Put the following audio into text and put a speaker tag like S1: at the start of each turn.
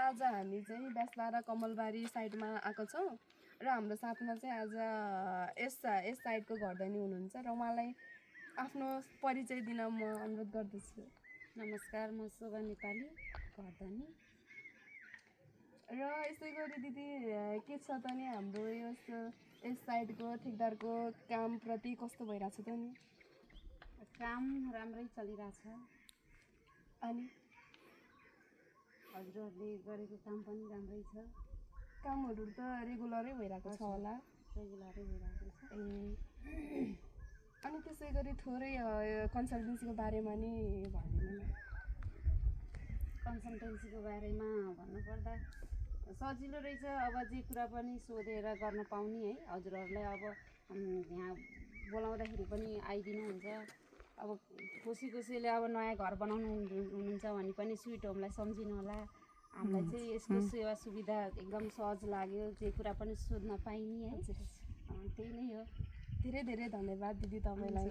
S1: आज हामी चाहिँ बेस्ला र कमलबारी साइडमा आएको छौँ र हाम्रो साथमा चाहिँ आज यस साइडको घरधनी हुनुहुन्छ र उहाँलाई आफ्नो परिचय दिन म अनुरोध गर्दछु।
S2: नमस्कार, म शोभा नेपाली घरधनी।
S1: र यसै गरी दिदी के छ त नि हाम्रो यस साइडको ठेकदारको कामप्रति कस्तो भइरहेछ त नि?
S2: काम राम्रै चलिरहेछ।
S1: अनि
S2: हजुरहरूले गरेको काम पनि राम्रै छ।
S1: कामहरू त रेगुलरै भइरहेको छ होला?
S2: रेगुलरै भइरहेको छ।
S1: अनि त्यसै गरी थोरै कन्सल्टेन्सीको बारेमा नि भनिदिनु न।
S2: कन्सल्टेन्सीको बारेमा भन्नुपर्दा सजिलो रहेछ। अब जे कुरा पनि सोधेर गर्न पाउने है। हजुरहरूलाई अब यहाँ बोलाउँदाखेरि पनि आइदिनुहुन्छ। अब कसैले अब नयाँ घर बनाउनु हुनुहुन्छ भने पनि स्विट होमलाई सम्झिनु होला। हामीलाई चाहिँ यसको सेवा सुविधा एकदम सहज लाग्यो। जे कुरा पनि सोध्न पाइने है। त्यही नै हो।
S1: धेरै धेरै धन्यवाद दिदी तपाईँलाई।